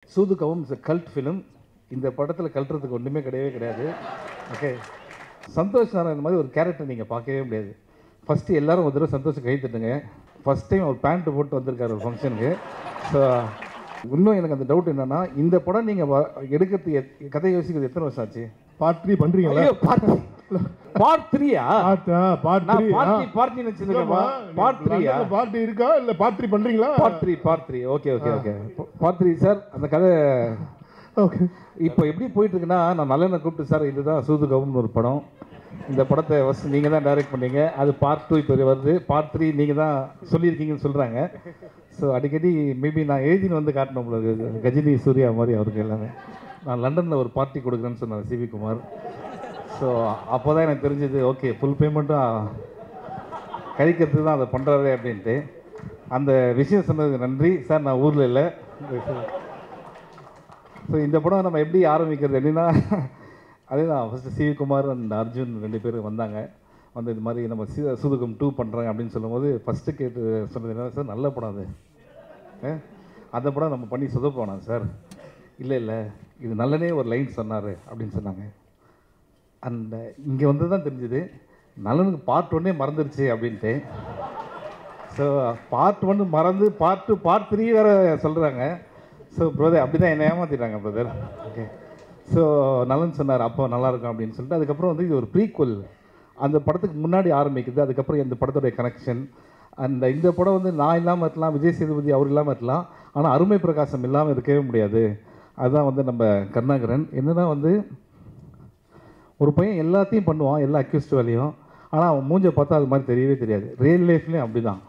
சூதுகவும் is cult film. இந்த படத்தில் கல்ட்டுறதுக்கு ஒன்றுமே கிடையாது. ஓகே, சந்தோஷ் நாராயணன் மாதிரி ஒரு கேரக்டர் நீங்கள் பார்க்கவே முடியாது. ஃபஸ்ட்டு எல்லோரும் ஒரு தடவை சந்தோஷம் கை தட்டுங்க. ஃபஸ்ட் டைம் ஒரு பேண்ட்டு போட்டு வந்திருக்காரு ஒரு ஃபங்க்ஷனுக்கு. ஸோ இன்னும் எனக்கு அந்த டவுட் என்னென்னா, இந்த படம் நீங்கள் எடுக்கிறதுக்கு கதை யோசிக்கிறது எத்தனை வருஷம் ஆச்சு? பார்ட் 3 பண்ணுறீங்களா? பார்ட் 3யா? பார்ட் 3 பார்ட்டி நினைச்சிருக்கேன். பார்ட் 3யா? பார்ட் இருக்கா இல்ல பார்ட் 3 பண்றீங்களா? Part 3 okay. Part 3 sir. அந்த கதை ஓகே. இப்போ எப்படி போயிட்டு இருக்குன்னா, நான் நல்லெண்ணை கூப்பிட்டு சார் இதுதான் சூதுகவும்னு ஒரு படம், இந்த படத்தை ஃபஸ்ட் நீங்கள் தான் டைரக்ட் பண்ணீங்க, அது பார்ட் 2 இப்போ வருது, பார்ட் 3 நீங்கள் தான் சொல்லியிருக்கீங்கன்னு சொல்கிறாங்க. ஸோ அடிக்கடி மேபி நான் எழுதின்னு வந்து காட்டணும் உங்களுக்கு, கஜினி சூர்யா மாதிரி அவருக்கு எல்லாமே. நான் லண்டனில் ஒரு பார்ட்டி கொடுக்குறேன்னு சொன்னார் சிவி குமார். ஸோ அப்போ தான் எனக்கு தெரிஞ்சது, ஓகே ஃபுல் பேமெண்ட்டும் கழிக்கிறதுக்கு தான் அதை பண்ணுறாரு அப்படின்ட்டு. அந்த விஷயம் சொன்னதுக்கு நன்றி சார். நான் ஊரில் இல்லை. ஸோ இந்த படம் நம்ம எப்படி ஆரம்பிக்கிறது அப்படின்னா, அதே தான் first CV Kumar and Arjun 2 பேரும் வந்தாங்க. வந்து இது மாதிரி நம்ம சூதுகம் 2 பண்ணுறாங்க அப்படின்னு சொல்லும்போது ஃபஸ்ட்டு கேட்டு சொன்னது என்ன சார், நல்ல படம் அது, அந்த படம் நம்ம பண்ணி சொதப்போனா சார்? இல்லை இது நல்லனே ஒரு லைன் சொன்னார் அப்படின்னு சொன்னாங்க. அந்த இங்கே வந்து தான் தெரிஞ்சுது நல்லனுக்கு பார்ட் 1 மறந்துருச்சு அப்படின்ட்டு. ஸோ பார்ட் 1 மறந்து பார்ட் 2 பார்ட் 3 வேறு சொல்கிறாங்க. ஸோ பிரதர் அப்படி தான் என்னை ஏமாற்றிட்டாங்க பிரதர். ஓகே. ஸோ நலன் சொன்னார் அப்போ நல்லாயிருக்கும் அப்படின்னு சொல்லிட்டு, அதுக்கப்புறம் வந்து இது ஒரு ப்ரீக்வல், அந்த படத்துக்கு முன்னாடி ஆரம்பிக்குது. அதுக்கப்புறம் இந்த படத்துடைய கனெக்ஷன். அந்த இந்த படம் வந்து நான் இல்லாமல் இருக்கலாம், விஜய் சேதுபதி அவர் இல்லாமல் இருக்கலாம், ஆனால் அருமை பிரகாசம் இல்லாமல் இருக்கவே முடியாது. அதுதான் வந்து நம்ம கருணாகரன். என்னென்னா வந்து ஒரு பையன் எல்லாத்தையும் பண்ணுவான், எல்லா அக்யூஸ்ட் வேலையும், ஆனால் அவன் மூஞ்சை பார்த்தா அது மாதிரி தெரியவே தெரியாது. ரியல் லைஃப்லேயும் அப்படி தான்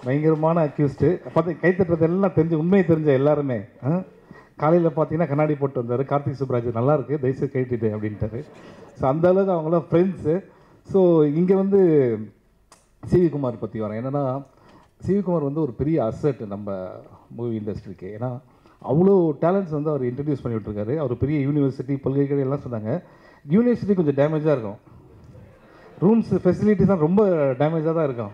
பயங்கரமான அக்யூஸ்ட்டு. பார்த்து கைத்தட்டுறது எல்லாம் உண்மையை தெரிஞ்ச எல்லாருமே. காலையில் பார்த்தீங்கன்னா கண்ணாடி போட்டு வந்தார் கார்த்திக் சுப்ராஜ், நல்லாயிருக்கு தயவுசெய்து கைட்டிட்டு அப்படின்ட்டாரு. ஸோ அந்தளவுக்கு அவங்களாம் ஃப்ரெண்ட்ஸு. ஸோ இங்கே வந்து சிவி குமார் பற்றி வரேன். என்னென்னா சிவி குமார் வந்து ஒரு பெரிய அசட் நம்ம மூவி இண்டஸ்ட்ரிக்கு. ஏன்னா அவ்வளோ டேலண்ட்ஸ் வந்து அவர் இன்ட்ரடியூஸ் பண்ணி விட்டுருக்காரு. அவர் பெரிய யூனிவர்சிட்டி பல்கலைக்கழகம் எல்லாம் சொன்னாங்க. யூனிவர்சிட்டி கொஞ்சம் டேமேஜாக இருக்கும், ரூம்ஸ் ஃபெசிலிட்டிஸ் தான் ரொம்ப டேமேஜாக தான் இருக்கும்.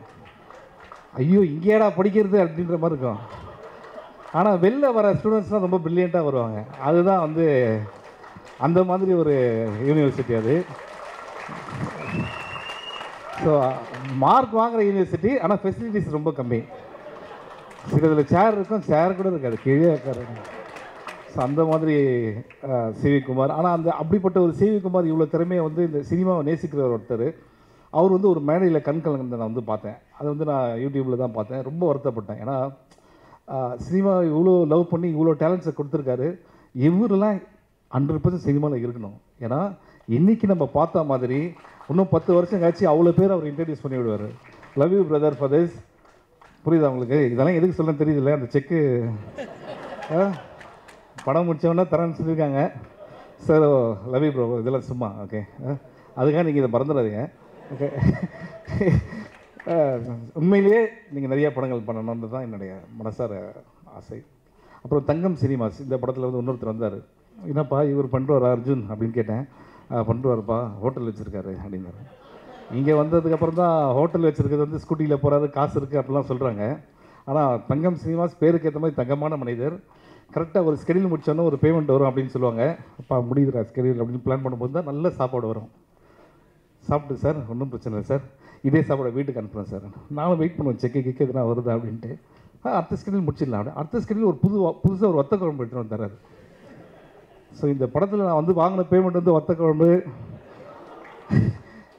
ஐயோ இங்கேடா படிக்கிறது அப்படின்ற மாதிரி இருக்கும். ஆனால் வெளில வர ஸ்டூடெண்ட்ஸ்லாம் ரொம்ப ப்ரில்லியண்ட்டாக வருவாங்க. அதுதான் வந்து அந்த மாதிரி ஒரு யூனிவர்சிட்டி அது. ஸோ மார்க் வாங்குகிற யூனிவர்சிட்டி, ஆனால் ஃபெசிலிட்டிஸ் ரொம்ப கம்மி. சிலதில் சேர் இருக்கும், சேர் கூட இருக்காது, கீழே இருக்காரு. ஸோ அந்த மாதிரி சிவி குமார். ஆனால் அந்த அப்படிப்பட்ட ஒரு சிவி குமார் இவ்வளோ திறமையை வந்து இந்த சினிமாவை நேசிக்கிற ஒருத்தர். அவர் வந்து ஒரு மேடையில் கண் கலந்து நான் வந்து பார்த்தேன். அதை வந்து நான் யூடியூப்பில் தான் பார்த்தேன். ரொம்ப வருத்தப்பட்டேன். ஏன்னா சினிமா இவ்வளோ லவ் பண்ணி இவ்வளோ டேலண்ட்ஸை கொடுத்துருக்காரு. இவரெல்லாம் 100% சினிமாவில் இருக்கணும். ஏன்னா இன்றைக்கி நம்ம பார்த்த மாதிரி இன்னும் 10 வருஷம் கழிச்சு அவ்வளோ பேர் அவர் இன்ட்ரடியூஸ் பண்ணி விடுவார். Love you brother for this. புரியுதா உங்களுக்கு? இதெல்லாம் எதுக்கு சொல்ல தெரியுதுல்ல? அந்த செக்கு படம் முடித்தவொடனே தரேன்னு சொல்லியிருக்காங்க. சார் லவ் யூ ப்ரோ, இதெல்லாம் சும்மா. ஓகே, அதுக்காக நீங்கள் இதை மறந்துடாதீங்க. ஓகே. உண்மையிலேயே நீங்கள் நிறையா படங்கள் பண்ணணுன்றது தான் என்னுடைய மனசார ஆசை. அப்புறம் தங்கம் சினிமாஸ் இந்த படத்தில் வந்து இன்னொருத்தர் வந்தார். என்னப்பா இவர் பண்ணுறாரு அர்ஜுன் அப்படின்னு கேட்டேன். பண்ணுவார்ப்பா, ஹோட்டல் வச்சுருக்காரு அப்படின்னாரு. இங்கே வந்ததுக்கப்புறம் தான் ஹோட்டல் வச்சுருக்கிறது வந்து ஸ்கூட்டியில் போகிறாரு, காசு இருக்குது அப்படிலாம் சொல்கிறாங்க. ஆனால் தங்கம் சினிமாஸ் பேருக்கு ஏற்ற மாதிரி தங்கமான மனிதர். கரெக்டாக ஒரு ஸ்கெடியூல் முடிச்சோன்னா ஒரு பேமெண்ட் வரும் அப்படின்னு சொல்லுவாங்க. அப்பா முடியுதுரா ஸ்கெடியூல் அப்படின்னு பிளான் பண்ணும்போது தான் நல்ல சாப்பாடு வரும். சாப்பிட்டு சார் ஒன்றும் பிரச்சனை இல்லை சார், இதே சாப்பாடை வீட்டுக்கு அனுப்புகிறேன் சார். நானும் வெயிட் பண்ணுவேன் செக்கு கிக்கு எதுனா வருதா அப்படின்ட்டு. அடுத்த ஸ்கெடியூல் முடிச்சிடலாம் அப்படி. அடுத்த ஸ்கெடியூல் ஒரு புதுசாக ஒரு வத்த குழம்பு எடுத்துகிட்டு வந்துடுறாரு. ஸோ இந்த படத்தில் நான் வந்து வாங்கின பேமெண்ட் வந்து வத்த குழம்பு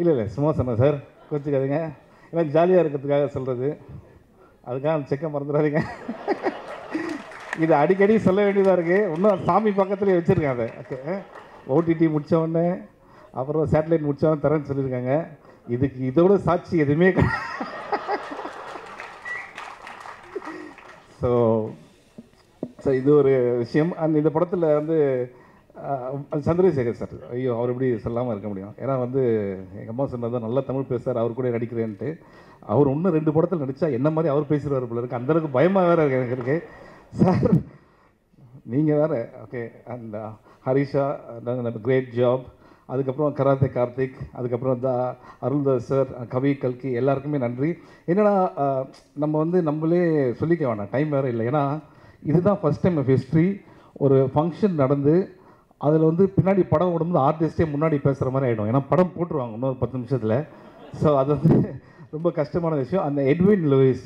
இல்லை சும்மா சொன்னேன் சார், கோச்சிக்காதீங்க. ஏன்னா ஜாலியாக இருக்கிறதுக்காக சொல்கிறது, அதுக்காக அந்த செக்கை மறந்துடாதீங்க. இது அடிக்கடி சொல்ல வேண்டியதாக இருக்குது. இன்னும் சாமி பக்கத்துலேயே வச்சுருக்கேன் அதை. ஓகே, ஓடிடி முடித்தவொடனே அப்புறம் சேட்டலைட் முடித்தவொடனே தரேன்னு சொல்லியிருக்காங்க. இதுக்கு இதோட சாட்சி எதுவுமே ஸோ இது ஒரு விஷயம். அண்ட் இந்த படத்தில் வந்து சந்திரசேகர் சார், ஐயோ அவர் எப்படி சொல்லாமல் இருக்க முடியும்? ஏன்னா வந்து எங்கள் அம்மா சொன்னது தான், நல்லா தமிழ் பேசுகிறார், அவர் கூட நடிக்கிறேன்ட்டு. அவர் இன்னும் 2 படத்தில் நடித்தா என்ன மாதிரி அவர் பேசுகிறார் போல இருக்குது. அந்தளவுக்கு பயமாக வேறு எனக்கு இருக்குது சார், நீங்கள் வேறு. Okay. And Harisha great job. அதுக்கப்புறம் கராத்தே கார்த்திக், அதுக்கப்புறம் அருள்தாஸ் சார், கவி கல்கி, எல்லாருக்குமே நன்றி. என்னென்னா நம்ம வந்து நம்மளே சொல்லிக்க வேணாம், டைம் வேறு இல்லை. ஏன்னா இதுதான் ஃபஸ்ட் டைம் ஆஃப் ஹிஸ்ட்ரி ஒரு ஃபங்க்ஷன் நடந்து அதில் வந்து பின்னாடி படம் ஓடும்போது ஆர்டிஸ்டே முன்னாடி பேசுகிற மாதிரி ஆகிடும். ஏன்னா படம் போட்டுருவாங்க இன்னொரு 10 நிமிஷத்தில். ஸோ அது வந்து ரொம்ப கஷ்டமான விஷயம். அந்த எட்வின் லூயிஸ்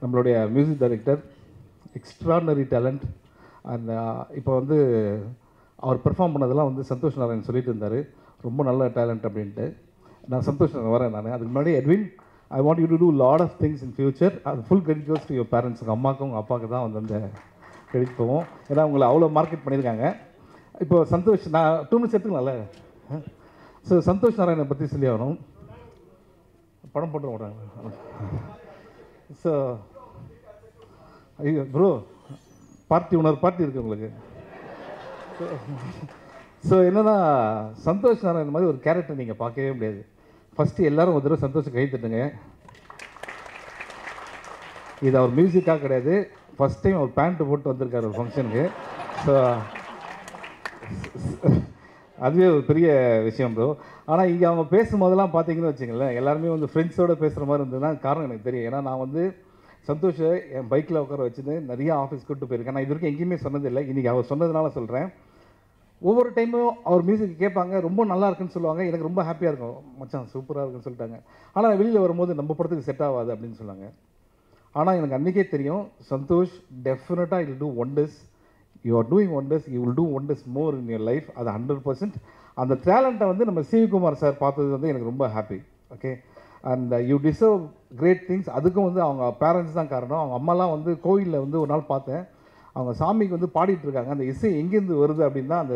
நம்மளுடைய மியூசிக் டைரக்டர், எக்ஸ்ட்ராடனரி டேலண்ட். அந்த இப்போ வந்து அவர் பெர்ஃபார்ம் பண்ணதெல்லாம் வந்து சந்தோஷ் நாராயண் சொல்லிட்டு இருந்தார், ரொம்ப நல்ல டேலண்ட் அப்படின்ட்டு. நான் சந்தோஷ் வரேன். நான் அதுக்கு முன்னாடி Edwin, I want you to do lot of things in future. அது full credit goes to your parents. உங்கள் அம்மாவுக்கும் உங்கள் அப்பாவுக்கு தான் வந்து அந்த கிரெடிட் போவோம். ஏன்னா உங்களை அவ்வளோ மார்க்கெட் பண்ணியிருக்காங்க. இப்போ சந்தோஷ், நான் 2 மினிட்ஸ் எடுத்துக்கலாம்ல. ஸோ சந்தோஷ் நாராயணனை பற்றி சொல்லி ஆகணும். படம் போட்டு விட்றாங்க. ஸோ ஐயோ ப்ரோ, பார்ட்டி இன்னொரு பார்ட்டி இருக்குது உங்களுக்கு. ஸோ என்னன்னா, சந்தோஷ் நாராயணன் மாதிரி ஒரு கேரக்டர் நீங்கள் பார்க்கவே முடியாது. ஃபஸ்ட்டு எல்லோரும் ஒரு தடவை சந்தோஷம் கை தட்டுங்க. இது அவர் மியூசிக்காக கிடையாது, ஃபஸ்ட் டைம் அவர் பேண்ட்டு போட்டு வந்திருக்காரு ஒரு ஃபங்க்ஷனுக்கு. ஸோ அதுவே ஒரு பெரிய விஷயம் ப்ரோ. ஆனால் இங்கே அவங்க பேசும்போதெல்லாம் பார்த்தீங்கன்னு வச்சுங்களேன், எல்லாருமே வந்து ஃப்ரெண்ட்ஸோடு பேசுகிற மாதிரி இருந்ததுன்னா காரணம் எனக்கு தெரியும். ஏன்னா நான் வந்து சந்தோஷை என் பைக்கில் உட்கார வச்சுட்டு நிறைய ஆஃபீஸ் கூப்பிட்டு போயிருக்கேன். நான் இது வரைக்கும் எங்கேயுமே சொன்னதில்லை, இன்றைக்கி அவர் சொன்னதுனால சொல்கிறேன். ஒவ்வொரு டைமும் அவர் மியூசிக் கேட்பாங்க, ரொம்ப நல்லா இருக்குன்னு சொல்லுவாங்க. எனக்கு ரொம்ப ஹாப்பியாக இருக்கும், மச்சான் சூப்பராக இருக்குன்னு சொல்லிட்டாங்க. ஆனால் வெளியில் வரும்போது நம்ம படத்துக்கு செட் ஆகாது அப்படின்னு சொன்னாங்க. ஆனால் எனக்கு அன்றைக்கே தெரியும், சந்தோஷ் டெஃபினட்டாக will do wonders. You are doing wonders, you will do wonders more in your life. அது 100%. அந்த டேலண்ட்டை வந்து நம்ம சிவகுமார் சார் பார்த்தது வந்து எனக்கு ரொம்ப happy. Okay, and you deserve great things. அதுக்கும் வந்து அவங்க பேரண்ட்ஸ் தான் காரணம். அவங்க அம்மாலாம் வந்து கோயிலில் வந்து ஒரு நாள் பார்த்தேன், அவங்க சாமிக்கு வந்து பாடிட்டு இருக்காங்க. அந்த இசை எங்கேருந்து வருது அப்படின்னா அந்த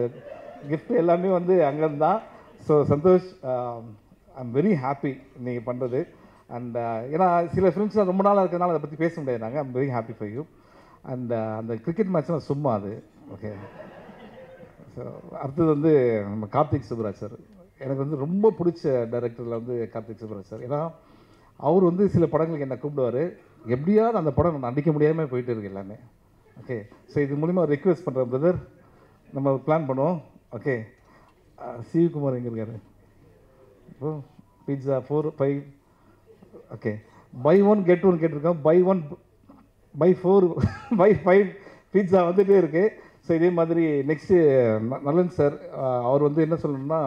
கிஃப்ட் எல்லாமே வந்து அங்கேருந்து தான். So Santhosh, I am very happy நீங்கள் பண்ணுறது. அண்ட் ஏன்னா சில ஃப்ரெண்ட்ஸ்லாம் ரொம்ப நாளாக இருக்கிறதுனால அதை பற்றி பேச முடியாது. நாங்கள் ஐ am very happy for you. And அந்த கிரிக்கெட் மேட்ச்லாம் சும்மா அது. ஓகே, ஸோ அடுத்தது வந்து நம்ம கார்த்திக் சுப்ராஜ் சார். எனக்கு வந்து ரொம்ப பிடிச்ச டைரக்டரில் வந்து கார்த்திக் சுப்ராஜ் சார். ஏன்னா அவர் வந்து சில படங்களுக்கு என்னை கூப்பிடுவார், எப்படியாவது அந்த படம் நான் நடிக்க முடியாமல் போயிட்டு இருக்கு எல்லாமே. ஓகே, ஸோ இது மூலிமா ரிக்வெஸ்ட் பண்ணுறேன் பிரதர், நம்ம பிளான் பண்ணுவோம். ஓகே, சிவகுமார் எங்கே இருக்காரு? இப்போ பீட்சா 4, 5. ஓகே, பை 1 கெட் 1 கேட்டிருக்கோம். பை 1 பை 4 பை 5 பீட்சா வந்துகிட்டே இருக்குது. ஸோ இதே மாதிரி நெக்ஸ்ட்டு நலன் சார், அவர் வந்து என்ன சொல்லணும்னா,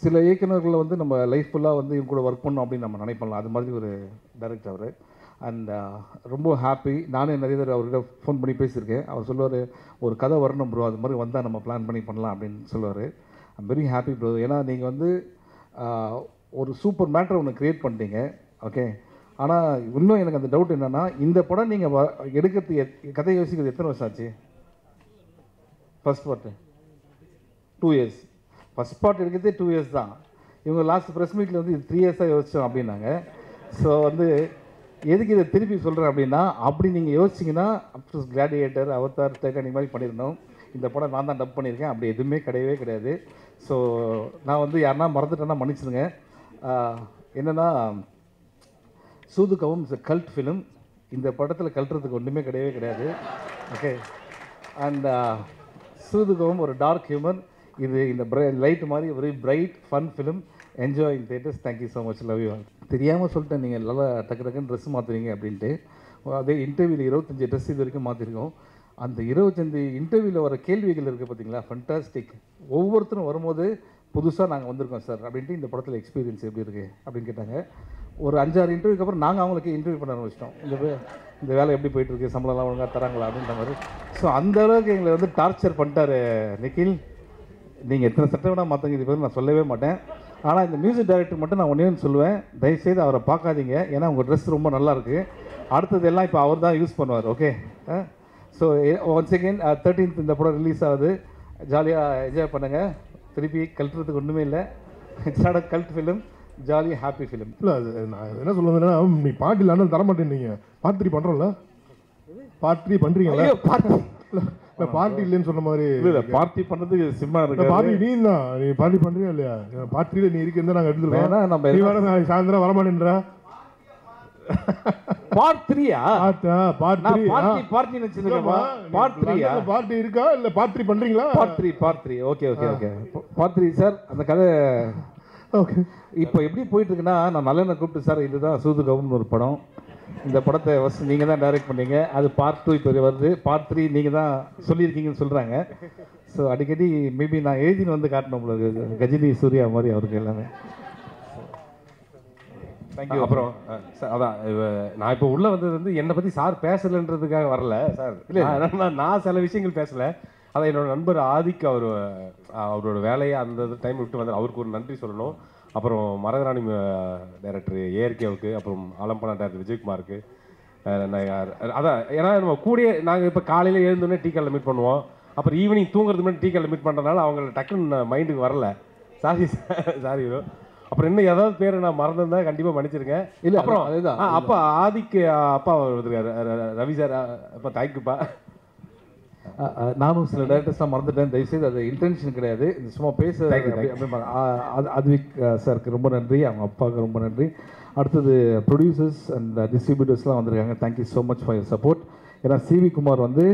சில இயக்குநர்களை வந்து நம்ம லைஃப் ஃபுல்லாக வந்து இவங்க கூட ஒர்க் பண்ணோம் அப்படின்னு நம்ம நினைப்போம்ல, அது மாதிரி ஒரு டைரக்டர் அவர். அண்ட் ரொம்ப ஹாப்பி. நானே நிறைய தடவை அவர்கிட்ட ஃபோன் பண்ணி பேசியிருக்கேன். அவர் சொல்லுவார், ஒரு கதை வரணும் ப்ரோ, அது மாதிரி வந்தால் நம்ம பிளான் பண்ணி பண்ணலாம் அப்படின்னு சொல்லுவார். I'm very happy bro. ஏன்னா நீங்கள் வந்து ஒரு சூப்பர் மேட்டர் ஒன்று க்ரியேட் பண்ணிட்டீங்க. ஓகே, ஆனால் இன்னும் எனக்கு அந்த டவுட் என்னென்னா, இந்த படம் நீங்கள் எடுக்கிறதுக்கு கதை யோசிக்கிறது எத்தனை வருஷம் ஆச்சு? First part 2 years. First part எடுக்கிறதே 2 இயர்ஸ் தான். இவங்க லாஸ்ட் ப்ரெஸ் மீட்டில் வந்து இது 3 இயர்ஸாக யோசித்தோம் அப்படின்னாங்க. ஸோ வந்து எதுக்கு இதை திருப்பி சொல்கிறேன் அப்படின்னா, அப்படி நீங்கள் யோசிச்சிங்கன்னா அப்கோர்ஸ் கிளாடியேட்டர், அவதார், டைட்டானிக் மாதிரி பண்ணியிருந்தோம். இந்த படம் நான் தான் டப் பண்ணியிருக்கேன். அப்படி எதுவுமே கிடையவே கிடையாது. ஸோ நான் வந்து யாருன்னா மறந்துட்டேன்னா மன்னிச்சிடுங்க. என்னென்னா, சூதுகவும் இட்ஸ் கல்ட் ஃபிலிம். இந்த படத்தில் கல்ட்டுறதுக்கு ஒன்றுமே கிடையவே கிடையாது. ஓகே, அண்ட் சூதுகவும் ஒரு டார்க் ஹியூமர். இது இந்த லைட் மாதிரி very bright fun film. Enjoy in theatres. Thank you so much, love you. தெரியாமல் சொல்லிட்டேன், நீங்கள் நல்லா டக்கு டக்குன்னு ட்ரெஸ் மாற்றுவீங்க அப்படின்ட்டு. அதே இன்டர்வியூவில் 25 ட்ரெஸ் இது வரைக்கும் மாற்றிருக்கோம். அந்த 25 இன்டர்வியூவில் வர கேள்விகள் இருக்குது பார்த்தீங்களா, ஃபண்டாஸ்டிக். ஒவ்வொருத்தரும் வரும்போது புதுசாக நாங்கள் வந்திருக்கோம் சார் அப்படின்ட்டு, இந்த படத்தில் எக்ஸ்பீரியன்ஸ் எப்படி இருக்குது அப்படின்னு கேட்டாங்க. ஒரு 5-6 இன்டர்வியூக்கு அப்புறம் நாங்கள் அவங்களுக்கு இன்டர்வியூ பண்ண ஆரம்பிச்சிட்டோம். இந்த வேலை எப்படி போயிட்டுருக்கு, சம்பளம்லாம் ஒழுங்காக தராங்களா அப்படின்ற மாதிரி. ஸோ அந்தளவுக்கு எங்களை வந்து டார்ச்சர் பண்ணிட்டார் நிக்கில். நீங்கள் எத்தனை சட்டை வேணால் மாற்றுங்க, இது பேர் நான் சொல்லவே மாட்டேன். ஆனால் இந்த மியூசிக் டைரக்டர் மட்டும் நான் ஒன்றே சொல்லுவேன், தயவுசெய்து அவரை பார்க்காதீங்க. ஏன்னா உங்கள் ட்ரெஸ் ரொம்ப நல்லாயிருக்கு. அடுத்தது எல்லாம் இப்போ அவர் தான் யூஸ் பண்ணுவார். Okay, so once again 13th இந்த படம் ரிலீஸ் ஆகுது. ஜாலியாக என்ஜாய் பண்ணுங்கள். திருப்பி கல்ட்டுறதுக்கு ஒன்றுமே இல்லை. It's not a cult film, jolly happy film. இல்லை, அது நான் என்ன சொல்லுவேன்னா, நீ பார்ட்டி இல்லாமல் தர மாட்டேன்னீங்க. பார்ட் 3 பண்ணுறோம்ல, பார்ட் 3 பண்ணுறீங்களா? இல்லை பார்ட்டி இல்லைன்னு சொன்ன மாதிரி. இல்லை, பார்ட்டி பண்ணுறதுக்கு சிம்மா இருக்கு. பார்ட்டி நீ தான், நீ பார்ட்டி பண்ணுறியா இல்லையா? பார்ட் 3 நீ இருக்கா நாங்கள் எடுத்துருக்கோம். நம்ம நீ வேற சாயந்தரம் வரமாட்டேன்றா. பார்ட் 3யா? பார்ட் 3 பார்ட்டி நினைச்சிருக்கேன். பார்ட் 3யா? பார்ட்டி இருக்கா இல்லை பார்ட் 3 பண்ணுறீங்களா? Part 3 okay okay okay. Part 3 sir. அந்த கதை ஓகே இப்போ எப்படி போயிட்டு இருக்குன்னா, நான் நல்லெண்ணை கூப்பிட்டு சார் இதுதான் சூதுகவுன்னு ஒரு படம், இந்த படத்தை ஃபஸ்ட் நீங்கள் தான் டைரக்ட் பண்ணீங்க, அது பார்ட் 2 இப்போ வருது, பார்ட் 3 நீங்கள் தான் சொல்லியிருக்கீங்கன்னு சொல்கிறாங்க. ஸோ அடிக்கடி மேபி நான் எழுதின்னு வந்து காட்டணும் உங்களுக்கு, கஜினி சூர்யா மாதிரி அவருக்கு எல்லாமே. தேங்க்யூ. அப்புறம் சார் அதான் நான் இப்போ உள்ளே வந்தது வந்து என்னை பற்றி சார் பேசலைன்றதுக்காக வரல சார். இல்லை நான் சில விஷயங்கள் பேசலை. அதான் என்னோட நண்பர் ஆதிக் அவரோட வேலையை அந்த டைம் விட்டு வந்தார், அவருக்கு ஒரு நன்றி சொல்லணும். அப்புறம் மரகராணி டைரக்டர் ஏஆர்கேவுக்கு, அப்புறம் ஆலம்பனா டைரக்டர் விஜயகுமாருக்கு. அதான் ஏன்னா நம்ம கூடயே நாங்கள் இப்போ காலையில் எழுந்தோடனே டீ காலில் மீட் பண்ணுவோம், அப்புறம் ஈவினிங் தூங்குறதுக்கு முன்னாடி டீ காலில் மீட் பண்ணுறதுனால அவங்கள டக்குன்னு மைண்டுக்கு வரல. சாரி அப்புறம் இன்னும் ஏதாவது பேரை நான் மறந்துருந்தா கண்டிப்பாக மன்னிச்சிருங்க. இல்லை அப்புறம் அதுதான் அப்பா ஆதிக்கு அப்பா வந்துருக்காரு ரவி சார். அப்போ தேங்க்யூப்பா. நானும் சில டேரக்டர்ஸ்லாம் மறந்துட்டேன், தயவுசெய்து அது இன்டென்ஷன் கிடையாது, சும்மா பேச. அதுவிக் சாருக்கு ரொம்ப நன்றி, அவங்க அப்பாவுக்கு ரொம்ப நன்றி. அடுத்தது ப்ரொடியூசர்ஸ் அண்ட் டிஸ்ட்ரிபியூட்டர்ஸ்லாம் வந்திருக்காங்க, thank you so much for your support. ஏன்னா சிவி குமார் வந்து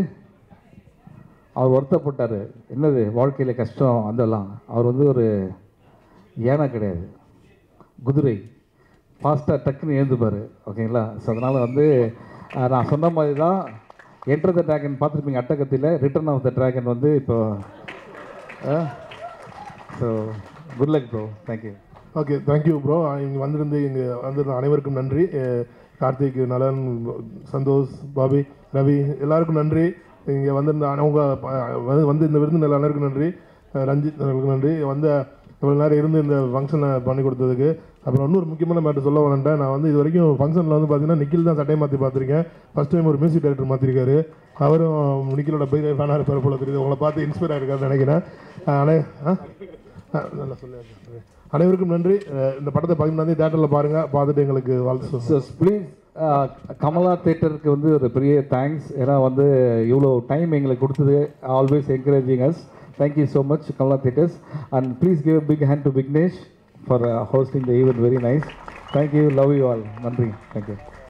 அவர் வருத்தப்பட்டார், என்னது வாழ்க்கையில் கஷ்டம் அதெல்லாம். அவர் வந்து ஒரு ஏனா கிடையாது, குதிரை, ஃபாஸ்ட்டாக டக்குன்னு எழுந்துப்பார், ஓகேங்களா. ஸோ அதனால் வந்து நான் சொன்ன மாதிரி தான் என்டர் த ட்ராகன் பார்த்துருப்பீங்க அட்டகத்தில், ரிட்டர்ன் ஆஃப் த ட்ராகன் வந்து இப்போ. So good luck bro, thank you. Okay, thank you bro. இங்கே இங்கே வந்திருந்த அனைவருக்கும் நன்றி. கார்த்திக், நலன், சந்தோஷ், பாபி, ரவி எல்லாருக்கும் நன்றி. இங்கே வந்திருந்த வந்து இந்த விருந்தினர் எல்லாருக்கும் நன்றி. ரஞ்சித் அவர்களுக்கு நன்றி. இவ்வளோ நேரம் இருந்து இந்த ஃபங்க்ஷனை பண்ணி கொடுத்ததுக்கு. அப்புறம் இன்னொரு முக்கியமான மேட்டர் சொல்ல வரேன்ட்டேன். நான் வந்து இது வரைக்கும் ஃபங்க்ஷனில் வந்து பார்த்தீங்கன்னா நிக்கில் தான் சட்டையை மாற்றி பார்த்துருக்கேன். ஃபஸ்ட் டைம் ஒரு மியூசிக் டைரக்டர் மாற்றிருக்காரு. அவரும் நிக்கிலோட பெரிய ஃபேனாக இருப்பார் போல தெரியுது. உங்களை பார்த்து இன்ஸ்பயர் ஆகிருக்காருன்னு நினைக்கிறேன். நல்லா சொல்லி அனைவருக்கும் நன்றி. இந்த படத்தை 17ஆம் தேட்டரில் பாருங்கள், பார்த்துட்டு எங்களுக்கு வாழ்த்து. ப்ளீஸ் கமலா தேட்டருக்கு வந்து ஒரு பெரிய தேங்க்ஸ். ஏன்னா வந்து இவ்வளோ டைம் எங்களுக்கு கொடுத்தது, always encouraging as. Thank you so much, Kamala Theatres. And please give a big hand to Vignesh for hosting the event. Very nice. Thank you. Love you all. Nandri. Thank you.